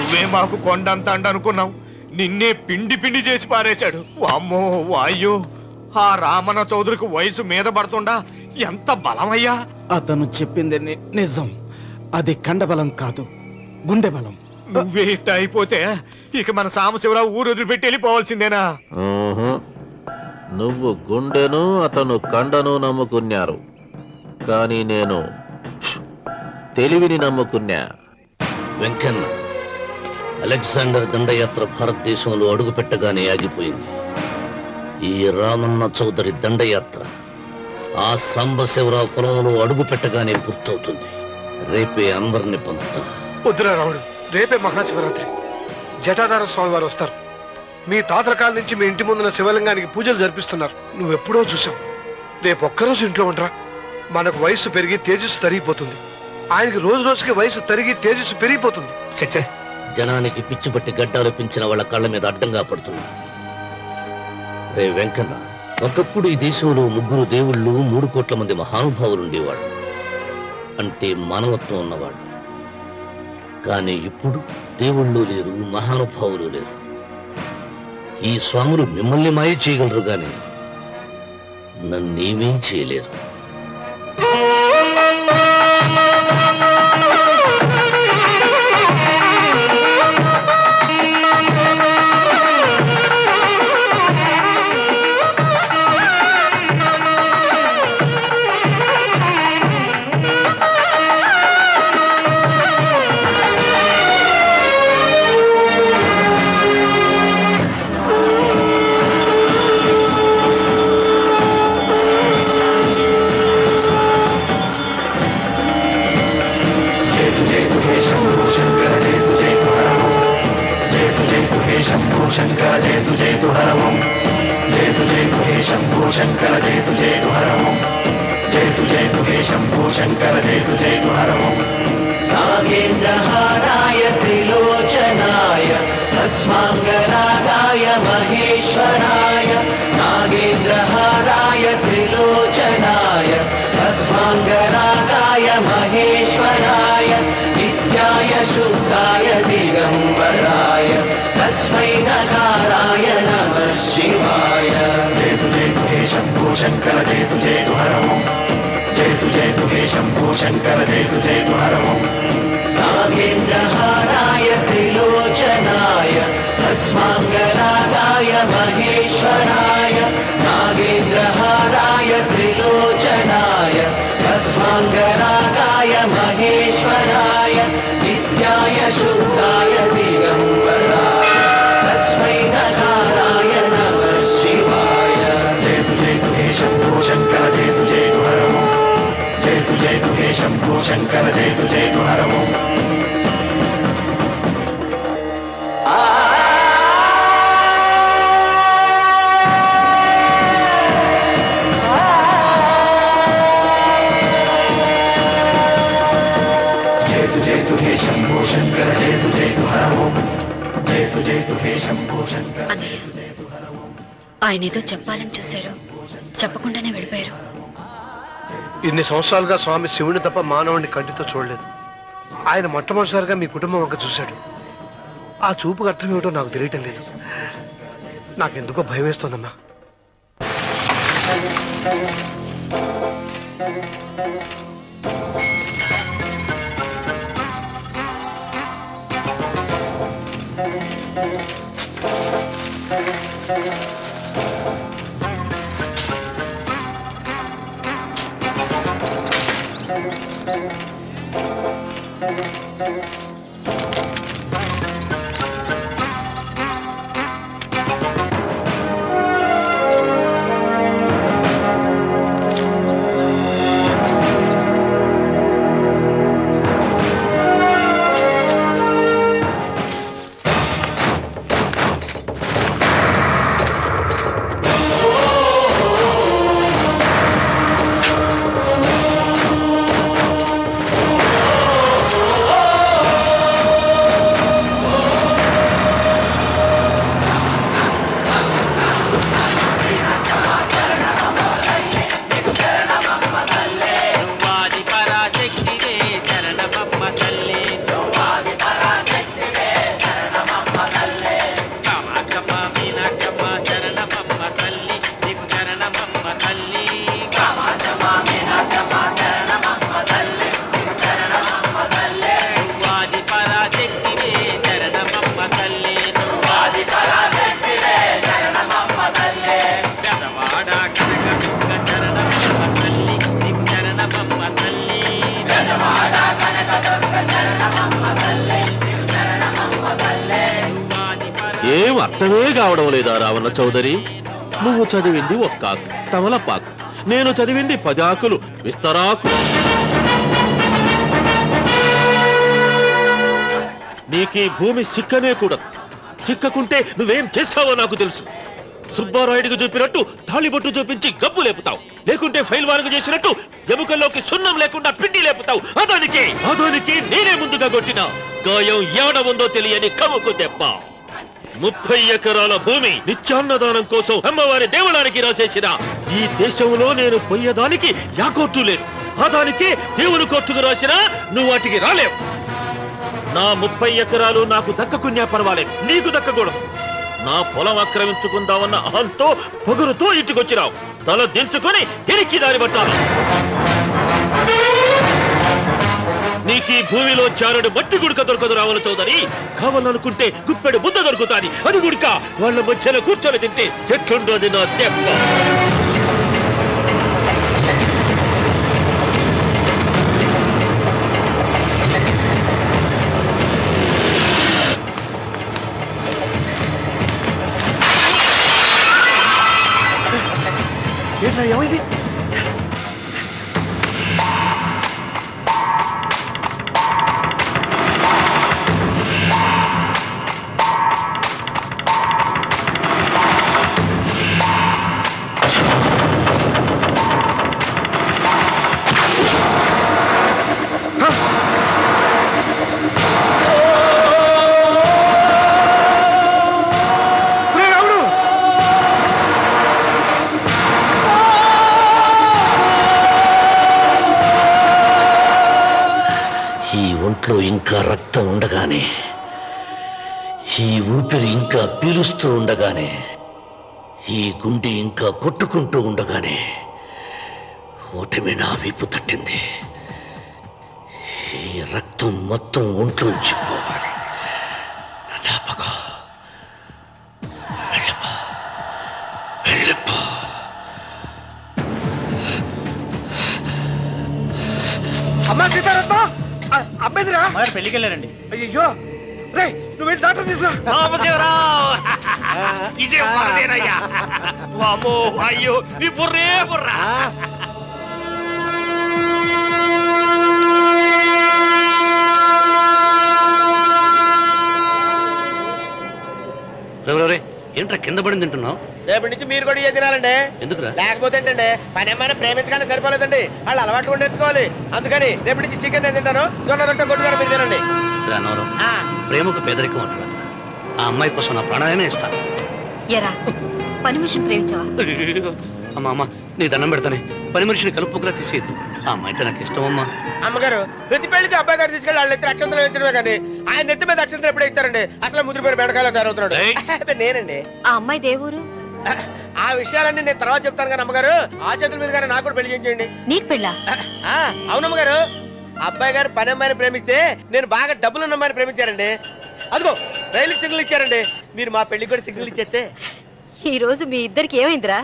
నువ్వే మాకు కొండంత అనుకున్నావు, నిన్నే పిండి పిండి చేసి పారేశాడు. వామ్మో వాయ్యో, ఆ రామన్న చౌదరికి వయసు మీద పడుతుండా ఎంత బలమయ్యా! అతను చెప్పింది నిజం. అది కండబలం కాదు, గుండె బలం. నువ్వే ఇట్ట అయిపోతే ఇక మన సాంబశివరావు ఊరు వదిలిపెట్టి వెళ్ళిపోవాల్సిందేనా? నువ్వు గుండెను అతను కండను నమ్ముకున్నారు, కానీ నేను తెలివిని నమ్ముకున్నా. వెంకన్న, అలెగ్జాండర్ దండయాత్ర భారతదేశంలో అడుగుపెట్టగానే ఆగిపోయింది. ఈ రామన్న చౌదరి దండయాత్ర ఆ సాంబశివరావు పొలంలో అడుగుపెట్టగానే పూర్తవుతుంది. రేపే అన్వర్ని పంపుతా. వద్దురా రావుడు, రేపే మహాశివరాత్రి. జటాధార స్వామి వారు వస్తారు. మీ తాతల కాల నుంచి మీ ఇంటి ముందున్న శివలింగానికి పూజలు జరిపిస్తున్నారు. నువ్వెప్పుడో చూసావు. రేపు ఒక్కరోజు ఇంట్లో ఉండరా. మనకు వయసు పెరిగి తేజస్సు తరిగిపోతుంది. ఆయనకి రోజు రోజుకి వయసు తరిగి తేజస్సు పెరిగిపోతుంది. చచ్చే, జనానికి పిచ్చి పట్టి గడ్డాలు పెంచిన వాళ్ళ కళ్ళ మీద అడ్డంగా పడుతుంది. రే వెంకన్న, ఒకప్పుడు ఈ దేశంలో 3 దేవుళ్ళు 3 కోట్ల మంది మహానుభావులు ఉండేవాళ్ళు, అంటే మానవత్వం ఉన్నవాళ్ళు. కానీ ఇప్పుడు దేవుళ్ళు లేరు, మహానుభావులు లేరు. ఈ స్వాములు మిమ్మల్ని మాయ చేయగలరు, కానీ నన్నేమేం చేయలేరు. शंकर जयतु जयतु हर ओम जयतु जयतु हे शंभो शंकर जयतु जयतु हर ओम जयतु जयतु हे शंभो शंकर जयतु जयतु हर ओम नागेन्द्रहाराय त्रिलोचनाय तस्मांगरागाय महेश्वराय नागेन्द्रहाराय त्रिलोचनाय तस्मांगरागाय महेश्वराय नित्याय शुद्धाय दिगंबराय तस्मै नकाराय नमः शिवाय जयतु जयतु हे शंभो शंकर जयतु जयतु हर ओम जयतु जयतु हे शंभो शंकर जयतु जयतु हर ओम नागेन्द्रहाराय त्रिलोचनाय तस्मांगरागाय महेश्वराय नागेन्द्रहाराय त्रिलोचनाय तस्मांगरागाय महेश्वराय नित्याय शुद्धाय दिगंबराय तस्मै नकाराय नमः शिवाय जयतु जयतु हे शंभो शंकर जयतु जयतु हर ओम जयतु जयतु हे शंभो शंकर जयतु जयतु हर ओम जयतु जयतु हे शंभो शंकर जयतु जयतु हर ओम जयतु जयतु हे शंभो शंकर जयतु जयतु हर ओम ఆయన ఏదో చెప్పాలని చూశారు, చెప్పకుండానే వెళ్ళిపోయారు. ఇన్ని సంవత్సరాలుగా స్వామి శివుని తప్ప మానవుడిని కంటితో చూడలేదు. ఆయన మొట్టమొదటిసారిగా మీ కుటుంబం వంక చూశాడు. ఆ చూపుకు అర్థం ఏమిటో నాకు తెలియటం లేదు. నాకెందుకో భయం వేస్తోందమ్మా. ఏం అర్థమే కావడం లేదా రావణ చౌదరి? నువ్వు చదివింది ఒక్కాకు తమలపాకు, నేను చదివింది 10 ఆకులు విస్తరాకు. నీకీ భూమి సిక్కనే కూడదు. సిక్కకుంటే నువ్వేం చేస్తావో నాకు తెలుసు. సుబ్బారాయుడికి చూపినట్టు తాళిబొట్టు చూపించి గబ్బు లేపుతావు, లేకుంటే ఫైల్ వారకు చేసినట్టు ఎముకల్లోకి సున్నం లేకుండా పిండి లేపుతావు. అదానికి నేనే ముందుగా కొట్టిన గాయం ఏడ ఉందో తెలియని కముకు దెబ్బ. 30 ఎకరాల భూమి నిత్యాన్నదానం కోసం అమ్మవారి దేవాలయానికి రాసేసిన ఈ దేశంలో నేను పోయేదానికి యాకోర్టు లేదు. అదానికి దేవుని కోర్టుకు రాసినా నువ్వు వాటికి రాలేవు. నా 30 ఎకరాలు నాకు దక్కకున్నా పర్వాలేదు, నీకు దక్కకూడదు. నా పొలం ఆక్రమించుకుందామన్న అహంతో పొగరుతో ఇంటికొచ్చినావు. తల దించుకొని తిరిగి దారి పట్టాలి. నీకు ఈ భూమిలో చారుడు మట్టి గుడక దొరకదు రావణ చౌదరి. కావాలనుకుంటే గుప్పెడు ముద్ద దొరుకుతాది. అది గుడక వాళ్ళ మధ్యలో కూర్చొని తింటే చెట్లుండోది నా దెబ్బ. ఏమైంది? ఇంకా రక్తం ఉండగానే, ఈ ఊపిరి ఇంకా పీలుస్తూ ఉండగానే, ఈ గుండె ఇంకా కొట్టుకుంటూ ఉండగానే ఓటమి నా వీపు తట్టింది. ఈ రక్తం మొత్తం ఒంట్లోంచి పోవాలి. నాపకో వెళ్ళిపో, వెళ్ళిపో. అమ్మా సీతారత్మ, అమ్మాయిదిరా పెళ్లికి వెళ్ళారండి. అయ్యో రే, నువ్వు వెళ్ళి డాక్టర్ తీసుకురా. అయ్యో నీ బుర్రే బుర్రా. ఏంట్రా కింద పడింది తింటున్నావు? రేపటి నుంచి మీరు కూడా తినాలండి. ఎందుకురా? లేకపోతే ఏంటండి, పని ఏమైనా ప్రేమించగానే సరిపోలేదండి, వాళ్ళు అలవాట్లు కూడా నేర్చుకోవాలి. అందుకని రేపటి నుంచి చికెన్ నేను తింటాను, జొన్న రొట్టె కొట్టుగారు మీరు తినండి. ప్రేమకు పేదరికం అంటారు. ఆ అమ్మాయి కోసం నా ప్రాణాలనే ఇస్తాను. పని మనిషిని ప్రేమించావా? అమ్మా నీ దండం పెడతానే, పని మనిషిని కలుపుకులా తీసేయద్దు. ఆ అమ్మాయి నాకు ఇష్టం అమ్మా. అమ్మగారు ప్రతి పెళ్లికి అబ్బాయి గారు తీసుకెళ్ళి వాళ్ళ ఎత్తి అక్షంతలు వేయించడమే కానీ ఆయన నెత్తి మీద అక్షంతలు ఎప్పుడే ఇస్తారండి. అసలు ముద్దుపేరు బెడకాయలో తయారవుతున్నాడు. నేనండి. ఆ అమ్మాయి దేవురు. ఆ విషయాలన్నీ నేను తర్వాత చెప్తాను కానీ అమ్మగారు, ఆ చేతుల మీద కానీ నాకు కూడా పెళ్లి చేయండి. నీకు పెళ్ళా? అవునమ్మగారు, అబ్బాయి గారు పని అమ్మాయిని ప్రేమిస్తే నేను బాగా డబ్బులున్న అమ్మాయిని ప్రేమించారండి. అదిగో రైలు సిగ్నల్ ఇచ్చారండి. మీరు మా పెళ్లికి కూడా సిగ్నల్ ఇచ్చేస్తే ఈ రోజు మీ ఇద్దరికి ఏమైందిరా?